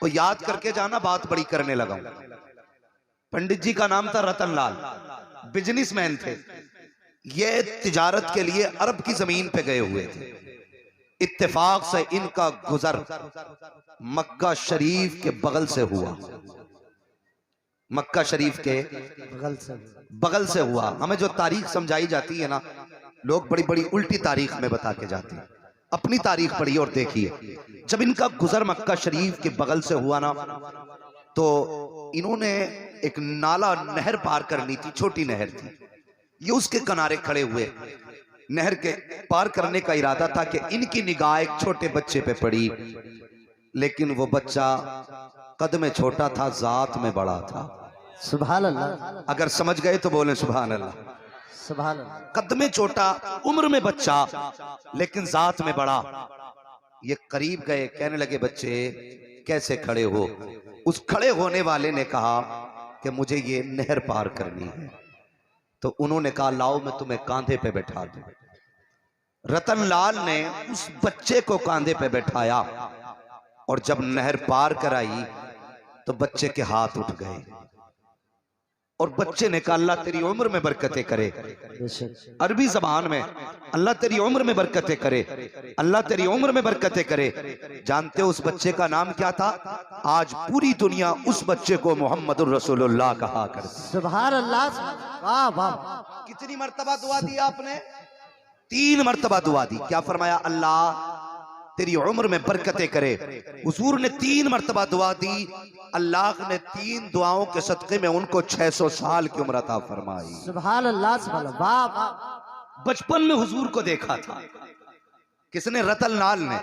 वो याद करके जाना, बात बड़ी करने लगा। पंडित जी का नाम था रतनलाल, बिजनेसमैन थे। ये तिजारत के लिए अरब की जमीन पे गए हुए थे। इत्तेफाक से इनका गुजर मक्का शरीफ के बगल से हुआ। मक्का शरीफ के बगल से हुआ। हमें जो तारीख समझाई जाती है ना, लोग बड़ी बड़ी उल्टी तारीख में बता के जाते हैं। अपनी तारीख पढ़िए और देखिए। जब इनका गुजर मक्का शरीफ के बगल से हुआ ना, तो इन्होंने एक नाला, नहर पार करनी थी, छोटी नहर थी। ये उसके किनारे खड़े हुए। नहर के पार करने का इरादा था कि इनकी निगाह एक छोटे बच्चे पे पड़ी, लेकिन वो बच्चा कद में छोटा था, जात में बड़ा था। सुभान अल्लाह। अगर समझ गए तो बोले सुभान अल्लाह। सुभान अल्लाह। कद में छोटा, उम्र में बच्चा, लेकिन जात में बड़ा। ये करीब गए, कहने लगे बच्चे कैसे खड़े हो। उस खड़े होने वाले ने कहा कि मुझे ये नहर पार करनी है। तो उन्होंने कहा लाओ मैं तुम्हें कांधे पे बैठा दूं। रतनलाल ने उस बच्चे को कांधे पे बैठाया और जब नहर पार कराई तो बच्चे के हाथ उठ गए और बच्चे ने कहा अल्लाह तेरी उम्र में बरकतें करे। अरबी जबान में अल्लाह तेरी उम्र में बरकतें करे, अल्लाह तेरी उम्र में बरकतें करे। जानते हो उस बच्चे का नाम क्या था? आज पूरी दुनिया उस बच्चे को मोहम्मदुर रसूलुल्लाह कहा कर। सुभान अल्लाह। वाह वाह। कितनी मर्तबा दुआ दी आपने? 3 मर्तबा दुआ दी। क्या फरमाया? अल्लाह तेरी उम्र में बरकतें करे। हुजूर ने 3 मर्तबा दुआ दी। अल्लाह ने 3 दुआओं के सदक़े में उनको 600 साल की उम्र अता फरमाई। सुभान अल्लाह। सुभान अल्लाह। वाह वाह। बचपन में हुजूर को देखा था। किसने? रतनलाल ने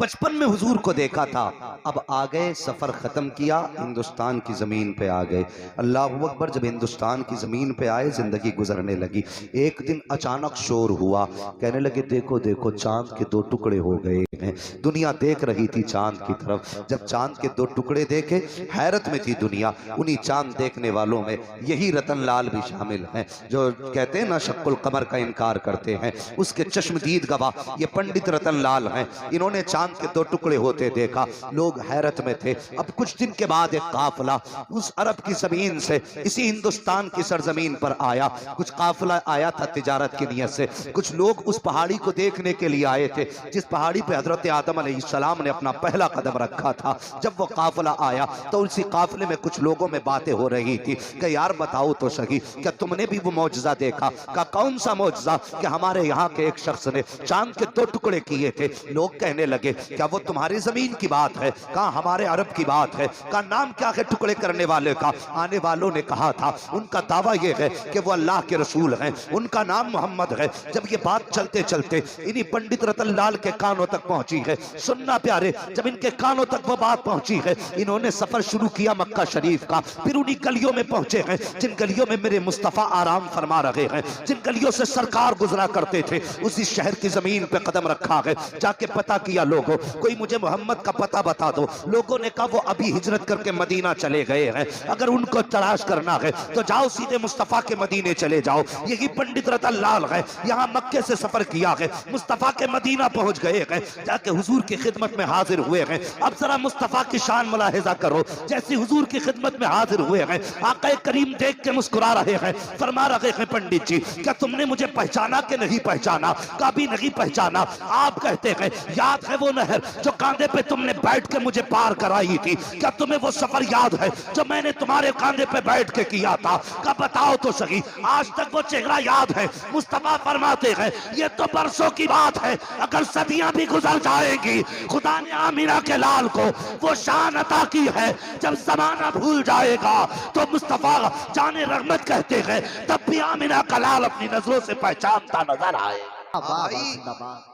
बचपन में हुजूर को देखा था। अब आ गए, सफर खत्म किया, हिंदुस्तान की जमीन पे आ गए। अल्लाहु अकबर। जब हिंदुस्तान की जमीन पे आए, जिंदगी गुजरने लगी। एक दिन अचानक शोर हुआ, कहने लगे देखो देखो चांद के 2 टुकड़े हो गए हैं। दुनिया देख रही थी चांद की तरफ। जब चांद के 2 टुकड़े देखे, हैरत में थी दुनिया। उन्हीं चांद देखने वालों में यही रतनलाल भी शामिल हैं, जो कहते हैं ना शक्कुल कमर का इनकार करते हैं। उसके चश्मदीद गवाह ये पंडित रतनलाल हैं। इन्होंने चांद के 2 टुकड़े होते देखा। लोग हैरत में थे। अब कुछ दिन के बाद एक काफिला उस अरब की जमीन से इसी हिंदुस्तान की सरजमीन पर आया। कुछ काफिला आया था तिजारत की नियत से। कुछ लोग उस पहाड़ी को देखने के लिए आए थे जिस पहाड़ी पे हजरत आदम अलैहिस्सलाम ने अपना पहला कदम रखा था। जब वो काफिला आया तो उसी काफिले में कुछ लोगों में बातें हो रही थी कि यार बताओ तो सही, क्या तुमने भी वो मौजज़ा देखा? का कौन सा मौजज़ा? कि हमारे यहाँ के एक शख्स ने चांद के 2 टुकड़े किए थे। लोग कहने लगे क्या वो तुम्हारी जमीन की बात है? कहा हमारे अरब की बात है। का नाम क्या है टुकड़े करने वाले का? आने वालों ने कहा था उनका दावा यह है कि वो अल्लाह के रसूल हैं, उनका नाम मोहम्मद है। जब ये बात चलते चलते इन्हीं पंडित रतनलाल के कानों तक पहुंची है। सुनना प्यारे, जब इनके कानों तक वो बात पहुंची है, इन्होंने सफर शुरू किया मक्का शरीफ का। फिर उन्हीं गलियों में पहुंचे हैं जिन गलियों में मेरे मुस्तफा आराम फरमा रहे हैं, जिन गलियों से सरकार गुजरा करते थे। उसी शहर की जमीन पे कदम रखा है। जाके पता किया लोगों, कोई मुझे मोहम्मद का पता बता दो। लोगों ने कहा वो अभी हिजरत करके मदीना चले गए हैं। अगर उनको तलाश करना है तो जाओ सीधे मुस्तफा के मदीने चले जाओ। यही पंडित रतनलाल है, यहाँ मक्के से सफर किया है, मुस्तफा के मदीना पहुंच गए हैं, जाके हुजूर की खिदमत में हाजिर हुए हैं। अब जरा मुस्तफा की शान मुलाहिजा करो। जैसे हुजूर की खिदमत में हाजिर हुए हैं, आका करीम देख के मुस्कुरा रहे हैं, फरमा रहे हैं पंडित जी क्या तुमने मुझे पहचाना कि नहीं पहचाना? कभी नहीं पहचाना। आप कहते हैं याद है वो नहर जो कांधे पे तुमने बैठ के मुझे पार कराई थी? क्या तुम्हें वो सफर याद है जो मैंने तुम्हारे कांधे पे बैठ के किया था? क्या बताओ तो सही, आज तक वो चेहरा याद है? मुस्तफा फरमाते हैं ये तो बरसों की बात है, अगर सदियां भी गुजर जाएंगी, खुदा ने आमिना के लाल को वो शान अता की है। जब जमाना भूल जाएगा तो मुस्तफा जाने रहमत कहते हैं, तब भी आमिना का लाल अपनी नजरों से पहचानता नजर आए।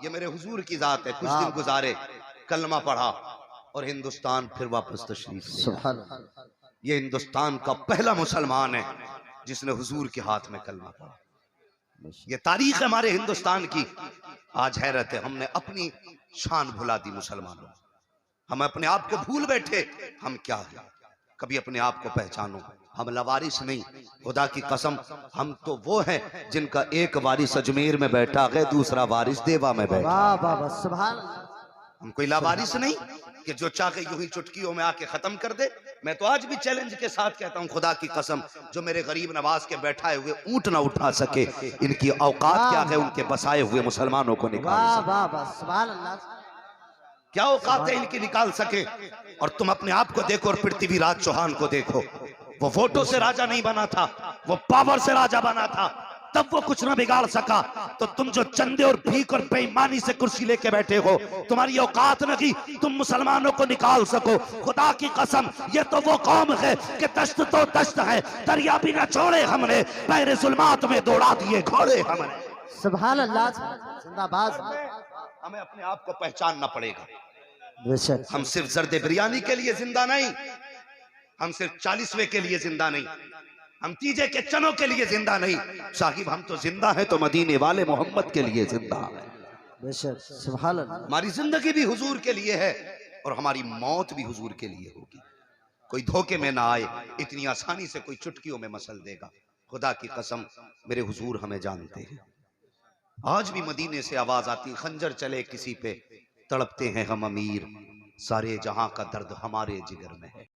ये मेरे हुजूर की जात है। कुछ दिन गुजारे, कलमा पढ़ा और हिंदुस्तान फिर वापस तशरीफ ले। ये हिंदुस्तान का पहला मुसलमान है जिसने हुजूर के हाथ में कलमा पढ़ा। ये तारीख है हमारे हिंदुस्तान की। आज हैरत है, हमने अपनी शान भुला दी मुसलमानों। हम अपने आप को भूल बैठे, हम क्या है। कभी अपने आप को पहचानो। हम लवारिस नहीं, खुदा की कसम हम तो वो हैं जिनका एक वारिस अजमेर में बैठा है, दूसरा वारिस देवा में बैठा। वाह वाह सुभान। हम कोई लावारिस नहीं कि जो चाहे यूं ही चुटकियों में आके खत्म कर दे। मैं तो आज भी चैलेंज के साथ कहता हूं, खुदा की कसम, जो मेरे गरीब नवाज के बैठाए हुए ऊंट ना उठा सके, इनकी औकात क्या है उनके बसाए हुए मुसलमानों को निकाल वाह सके? वाह वाह सुभान अल्लाह। क्या औकात है इनकी निकाल सके? और तुम अपने आप को देखो और पृथ्वीराज चौहान को देखो, वो वोटों से राजा नहीं बना था, वो पावर से राजा बना था, तब वो कुछ ना बिगाड़ सका। तो तुम जो चंदे और भीख और बेईमानी से कुर्सी लेके बैठे हो, तुम्हारी औकात नहीं तुम मुसलमानों को निकाल सको। खुदा की कसम, ये तो वो कौम है कि दश्त तो दश्त है, दरिया भी न छोड़े हमने, पैरे जुल्मात में दौड़ा दिए घोड़े हमने। सुभान अल्लाह जिंदाबाद। हमें अपने आप को पहचानना पड़ेगा। बेशक हम सिर्फ जर्दे बिरयानी के लिए जिंदा नहीं, हम सिर्फ 40वें के लिए जिंदा नहीं, हम तीजे के चनों के लिए जिंदा नहीं साहिब, हम तो जिंदा हैं तो मदीने वाले मोहम्मद के लिए जिंदा है। बेशक सुभान अल्लाह। हमारी जिंदगी भी हुजूर के लिए है और हमारी मौत भी हुजूर के लिए होगी। कोई धोखे में ना आए, इतनी आसानी से कोई चुटकियों में मसल देगा। खुदा की कसम, मेरे हुजूर हमें जानते हैं। आज भी मदीने से आवाज आती, खंजर चले किसी पे, तड़पते हैं हम अमीर, सारे जहां का दर्द हमारे जिगर में है।